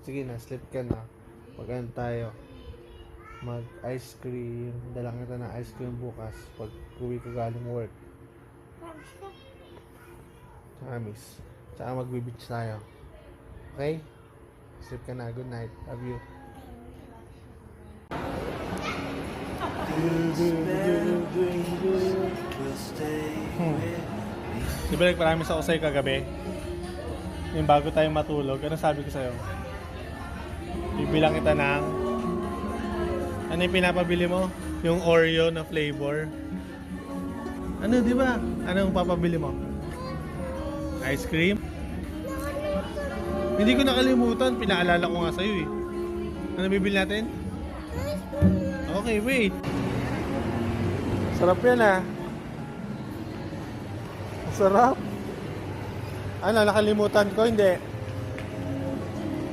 Sige na, sleep ka na. Pag tayo, mag-ice cream. Dalang kita ng ice cream bukas pag uwi ka galing work. Tsaka miss. Tsaka magbe-beach tayo. Okay? Sleep ka na. Good night. Love you. Di ba nagparami sa usay kagabi? Yung bago tayo matulog, ano sabi ko sa'yo? Bibilang kita ng... Ano yung pinapabili mo? Yung Oreo na flavor. Ano, di ba? Anong papabili mo? Ice cream? Hindi ko nakalimutan. Pinaalala ko nga sa'yo eh. Ano bibili natin? Okay, wait. Sarap yan ah. Sarap. Ano, nakalimutan ko? Hindi.